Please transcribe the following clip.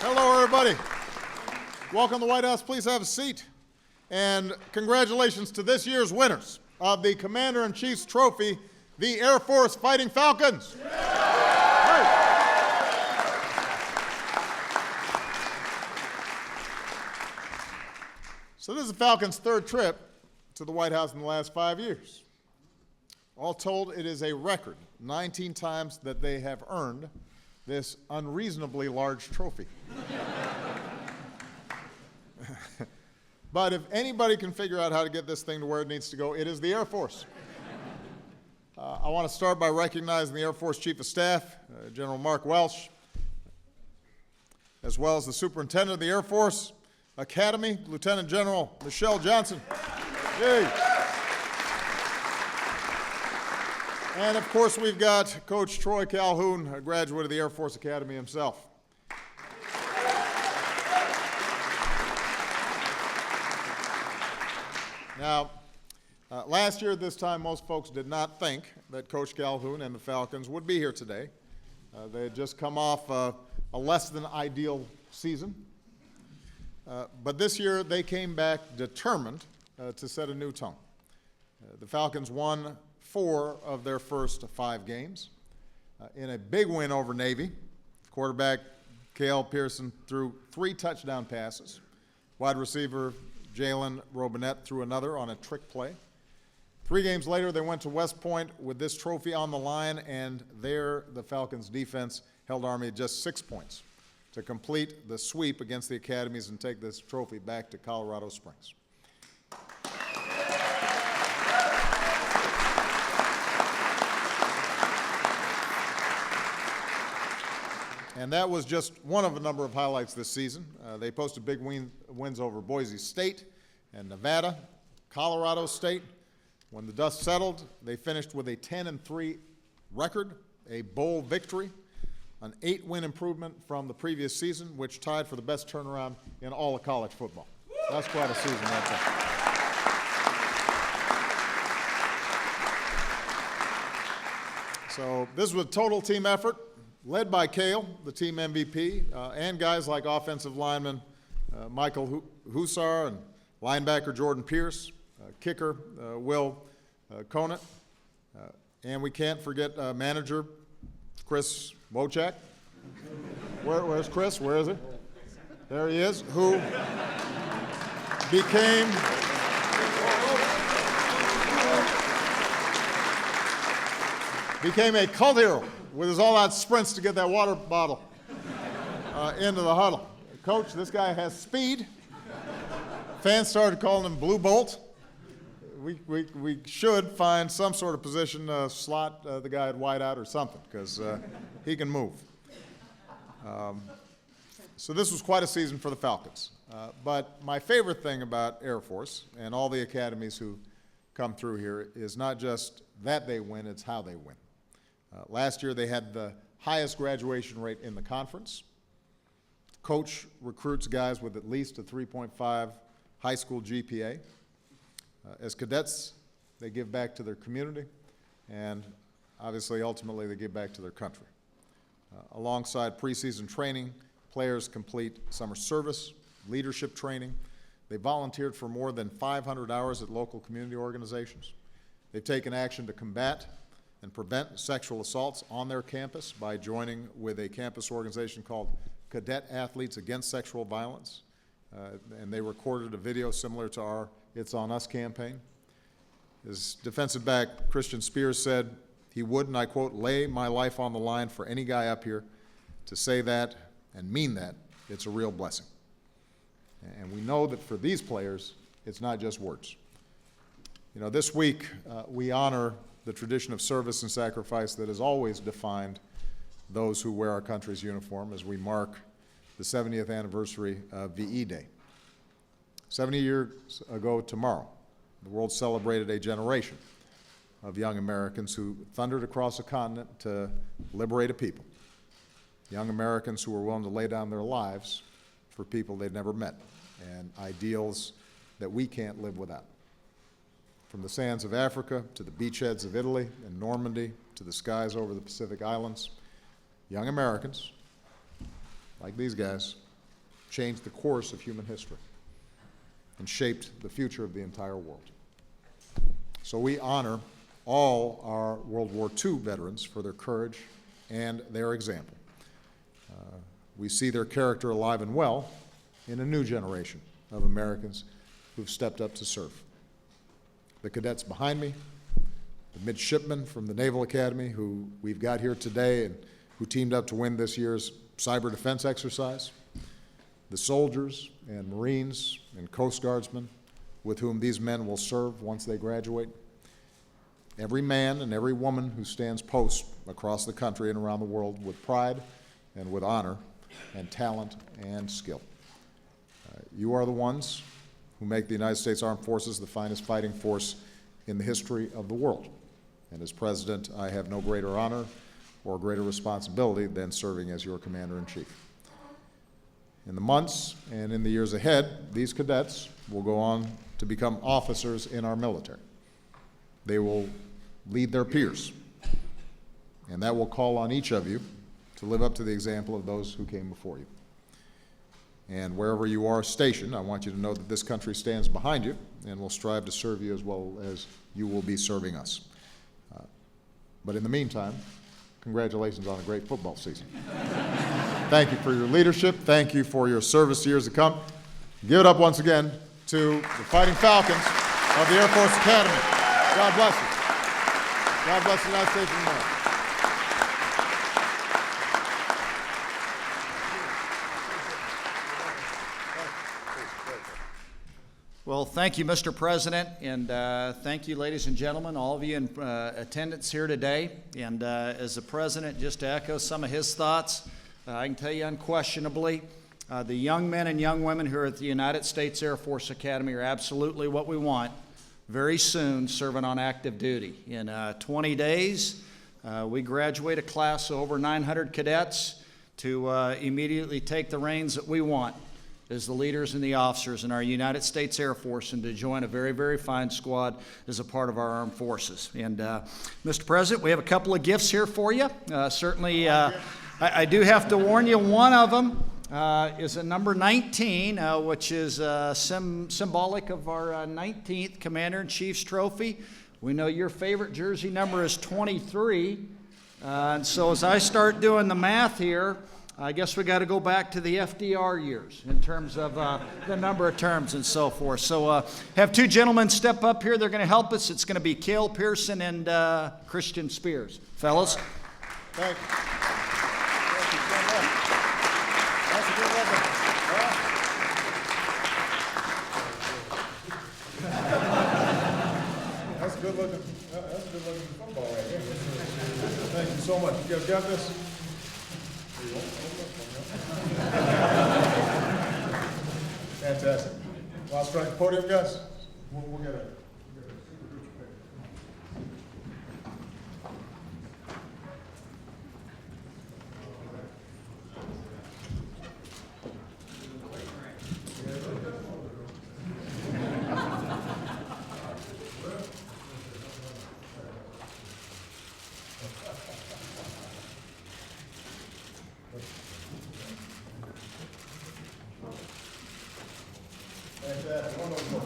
Hello, everybody. Welcome to the White House. Please have a seat. And congratulations to this year's winners of the Commander-in-Chief's Trophy, the Air Force Fighting Falcons. So this is the Falcons' third trip to the White House in the last 5 years. All told, it is a record 19 times that they have earned this unreasonably large trophy. But if anybody can figure out how to get this thing to where it needs to go, it is the Air Force. I want to start by recognizing the Air Force Chief of Staff, General Mark Welsh, as well as the Superintendent of the Air Force Academy, Lieutenant General Michelle Johnson. Yay. And of course, we've got Coach Troy Calhoun, a graduate of the Air Force Academy himself. Now, last year at this time, most folks did not think that Coach Calhoun and the Falcons would be here today. They had just come off a less than ideal season. But this year, they came back determined to set a new tone. The Falcons won 4 of their first 5 games. In a big win over Navy, quarterback Cale Pearson threw 3 touchdown passes. Wide receiver Jalen Robinette threw another on a trick play. 3 games later, they went to West Point with this trophy on the line, and there the Falcons' defense held Army at just 6 points to complete the sweep against the academies and take this trophy back to Colorado Springs. And that was just one of a number of highlights this season. They posted big wins over Boise State and Nevada, Colorado State. When the dust settled, they finished with a 10-3 record, a bowl victory, an 8-win improvement from the previous season, which tied for the best turnaround in all of college football. That's quite a season right there. So this was a total team effort, led by Cale, the team MVP, and guys like offensive lineman Michael Hussar and linebacker Jordan Pierce, kicker Will Conant, and we can't forget manager Chris Wojcik. Where's Chris? Where is he? There he is, who became a cult hero with his all-out sprints to get that water bottle into the huddle. Coach, this guy has speed. Fans started calling him Blue Bolt. We should find some sort of position to slot the guy at wideout or something, because he can move. So this was quite a season for the Falcons. But my favorite thing about Air Force and all the academies who come through here is not just that they win, it's how they win. Last year, they had the highest graduation rate in the conference. Coach recruits guys with at least a 3.5 high school GPA. As cadets, they give back to their community, and obviously, ultimately, they give back to their country. Alongside preseason training, players complete summer service, leadership training. They volunteered for more than 500 hours at local community organizations. They've taken action to combat and prevent sexual assaults on their campus by joining with a campus organization called Cadet Athletes Against Sexual Violence. And they recorded a video similar to our It's On Us campaign. His defensive back, Christian Spears, said he would, and I quote, "lay my life on the line for any guy up here. To say that and mean that, it's a real blessing." And we know that for these players, it's not just words. You know, this week we honor the tradition of service and sacrifice that has always defined those who wear our country's uniform as we mark the 70th anniversary of VE Day. 70 years ago tomorrow, the world celebrated a generation of young Americans who thundered across a continent to liberate a people. Young Americans who were willing to lay down their lives for people they'd never met and ideals that we can't live without. From the sands of Africa to the beachheads of Italy and Normandy to the skies over the Pacific Islands, young Americans, like these guys, changed the course of human history and shaped the future of the entire world. So we honor all our World War II veterans for their courage and their example. We see their character alive and well in a new generation of Americans who've stepped up to serve. The cadets behind me, the midshipmen from the Naval Academy who we've got here today and who teamed up to win this year's cyber defense exercise, the soldiers and Marines and Coast Guardsmen with whom these men will serve once they graduate, every man and every woman who stands post across the country and around the world with pride and with honor and talent and skill. You are the ones who make the United States Armed Forces the finest fighting force in the history of the world. And as President, I have no greater honor or greater responsibility than serving as your Commander-in-Chief. In the months and in the years ahead, these cadets will go on to become officers in our military. They will lead their peers, and that will call on each of you to live up to the example of those who came before you. And wherever you are stationed, I want you to know that this country stands behind you and will strive to serve you as well as you will be serving us. But in the meantime, congratulations on a great football season. Thank you for your leadership. Thank you for your service to years to come. Give it up once again to the Fighting Falcons of the Air Force Academy. God bless you. God bless the United States of America. Well, thank you, Mr. President, and thank you, ladies and gentlemen, all of you in attendance here today. And as the President, just to echo some of his thoughts, I can tell you unquestionably, the young men and young women who are at the United States Air Force Academy are absolutely what we want very soon serving on active duty. In 20 days, we graduate a class of over 900 cadets to immediately take the reins that we want as the leaders and the officers in our United States Air Force and to join a very, very fine squad as a part of our armed forces. And Mr. President, we have a couple of gifts here for you. Certainly, I do have to warn you, one of them is a number 19, which is symbolic of our 19th Commander-in-Chief's trophy. We know your favorite jersey number is 23. And so as I start doing the math here, I guess we got to go back to the FDR years in terms of the number of terms and so forth. So have two gentlemen step up here. They're going to help us. It's going to be Cale Pearson and Christian Spears. Fellas. Thank you. Thank you so much. That's a good weapon. That's a good looking. That's a good looking football right here. Thank you so much. You guys got this? Fantastic. Last strike podium, guys. We'll get it. Fantastic.